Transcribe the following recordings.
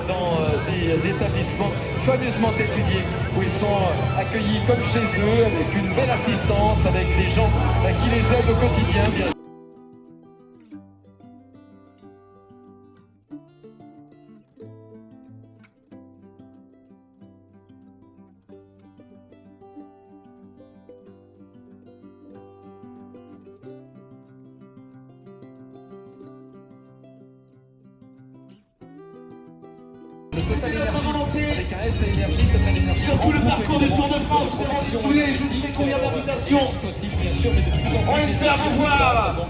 dans des établissements soigneusement étudiés où ils sont accueillis comme chez eux avec une belle assistance, avec des gens qui les aident au quotidien, bien sûr. C'était notre volonté avec un S énergie, Total Énergie, sur tout le parcours du Tour de France de renouveler je ne sais combien d'invitations. On espère vous voir.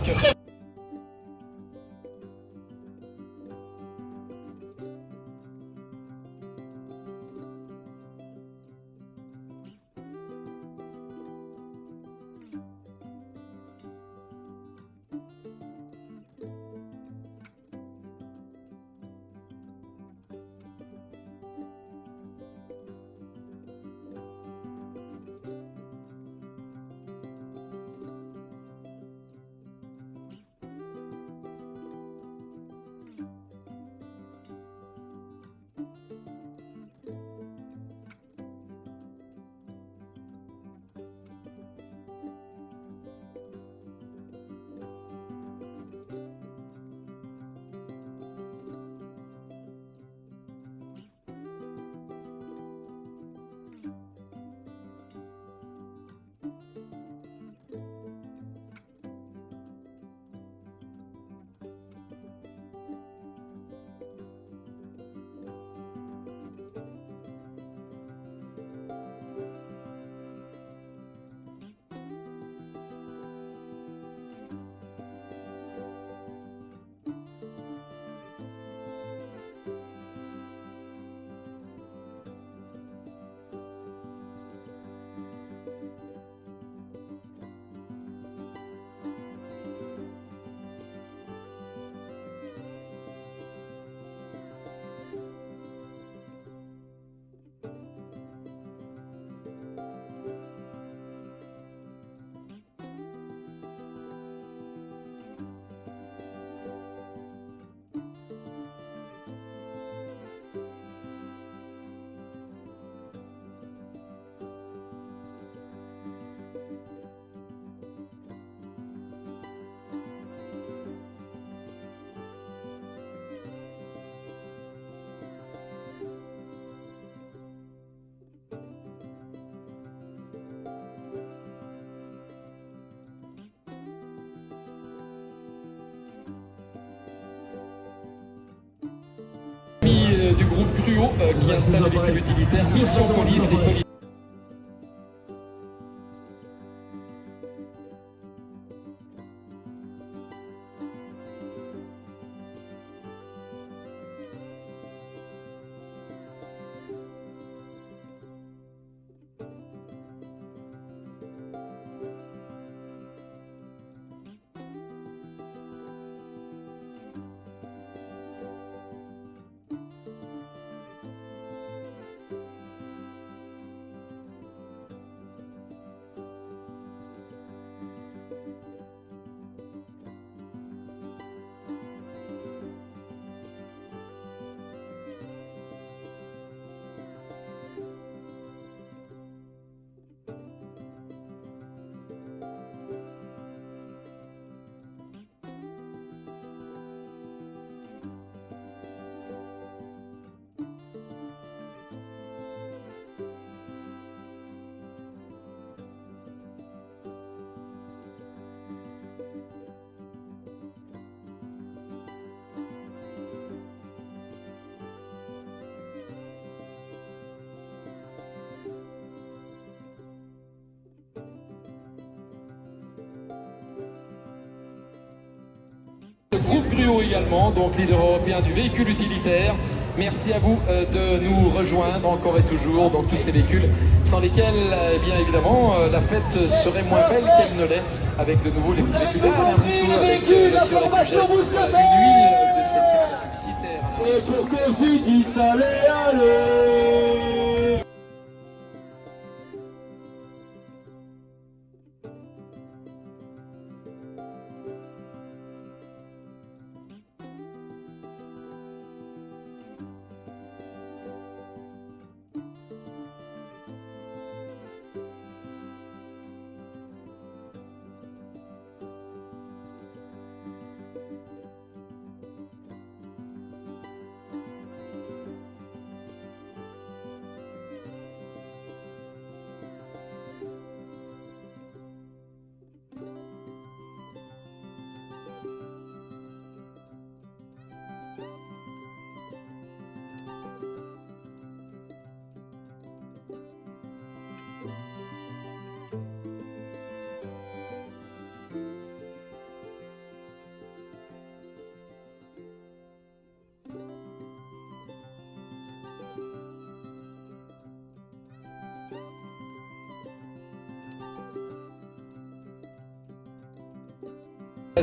Du groupe Cruau qui installe les véhicules utilitaires, Mission Police, les policiers. Groupe Cruau également, donc leader européen du véhicule utilitaire. Merci à vous de nous rejoindre encore et toujours, donc tous ces véhicules sans lesquels, eh bien évidemment, la fête serait moins belle qu'elle ne l'est, avec de nouveau les petits véhicules Alain Rousseau avec le surépluchette, une huile de cette caméra publicitaire. Et pour que tu dises allez, allez.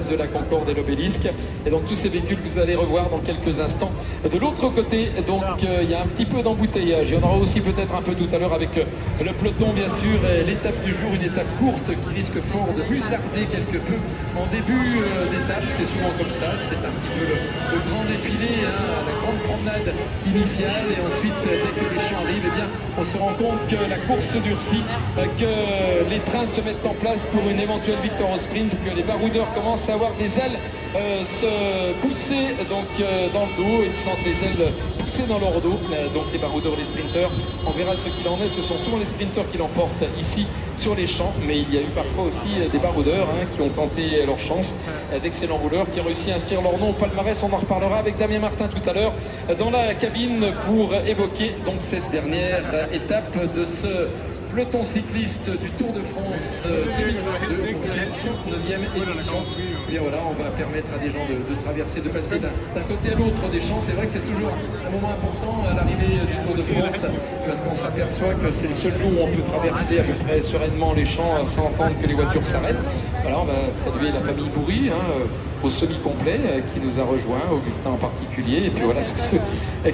de la Concorde et l'Obélisque. Et donc tous ces véhicules que vous allez revoir dans quelques instants. De l'autre côté, donc il y a un petit peu d'embouteillage. Il y en aura aussi peut-être un peu tout à l'heure avec le peloton bien sûr. Et l'étape du jour, une étape courte qui risque fort de musarder quelque peu en début d'étape. C'est souvent comme ça, c'est un petit peu le grand défilé, hein, la grande promenade initiale. Et ensuite, dès que les champs arrivent, eh bien, on se rend compte que la course se durcit, que les trains se mettent en place pour une éventuelle victoire au sprint, que les baroudeurs commencent à avoir des ailes se pousser donc, dans le dos. Ils sentent les ailes pousser dans leur dos, donc les baroudeurs et les sprinteurs. On verra ce qu'il en est. Ce sont souvent les sprinteurs qui l'emportent ici sur les champs, mais il y a eu parfois aussi des baroudeurs qui ont tenté leur chance, d'excellents rouleurs qui ont réussi à inscrire leur nom au palmarès. On en reparlera avec Damien Martin tout à l'heure dans la cabine pour évoquer donc cette dernière étape de ce peloton cycliste du Tour de France 2022 pour cette 109e édition. Et voilà, on va permettre à des gens de traverser, de passer d'un côté à l'autre des champs. C'est vrai que c'est toujours un moment important à l'arrivée du Tour de France, parce qu'on s'aperçoit que c'est le seul jour où on peut traverser à peu près sereinement les champs sans entendre que les voitures s'arrêtent. Voilà, on va saluer la famille Bourri, au semi-complet, qui nous a rejoint, Augustin en particulier, et puis voilà tous ceux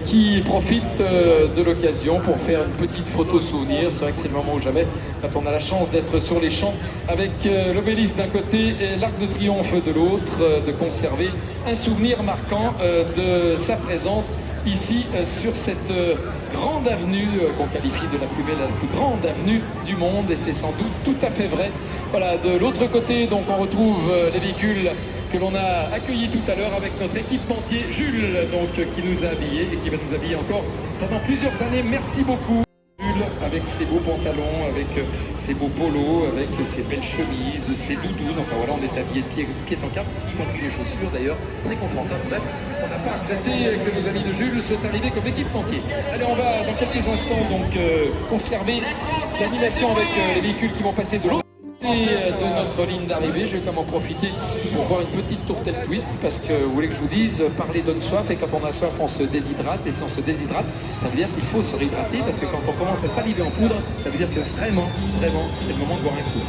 qui profitent de l'occasion pour faire une petite photo souvenir. C'est vrai que c'est le moment ou jamais quand on a la chance d'être sur les champs avec l'Obélisque d'un côté et l'Arc de Triomphe de l'autre, de conserver un souvenir marquant de sa présence ici sur cette grande avenue qu'on qualifie de la plus belle, la plus grande avenue du monde, et c'est sans doute tout à fait vrai. Voilà, de l'autre côté, donc on retrouve les véhicules que l'on a accueillis tout à l'heure avec notre équipementier Jules, donc qui nous a habillés et qui va nous habiller encore pendant plusieurs années. Merci beaucoup. Avec ses beaux pantalons, avec ses beaux polos, avec ses belles chemises, ses doudounes, enfin voilà, on est habillé de pied en cap, y compris les chaussures d'ailleurs, très confortable. Bref, on n'a pas regretté que nos amis de Jules soient arrivés comme équipementier. Allez, on va dans quelques instants donc conserver l'animation avec les véhicules qui vont passer de l'autre de notre ligne d'arrivée. Je vais quand même en profiter pour voir une petite tourtelle twist, parce que vous voulez que je vous dise, parler donne soif, et quand on a soif on se déshydrate, et si on se déshydrate ça veut dire qu'il faut se réhydrater, parce que quand on commence à saliver en poudre, ça veut dire que vraiment c'est le moment de boire un coup.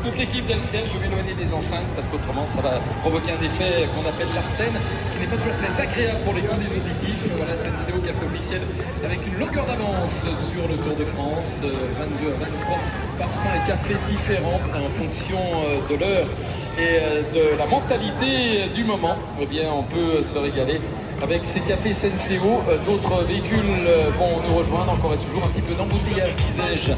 toute l'équipe d'LCL. Je vais m'éloigner des enceintes parce qu'autrement ça va provoquer un effet qu'on appelle l'arsène, qui n'est pas toujours très agréable pour les conduits auditifs. Voilà Senseo qui a fait officiel avec une longueur d'avance sur le Tour de France, 22 à 23 parfums et cafés différents en fonction de l'heure et de la mentalité du moment. Eh bien, on peut se régaler avec ces cafés Senseo. D'autres véhicules vont nous rejoindre, encore et toujours un petit peu d'embouteillage, disais-je.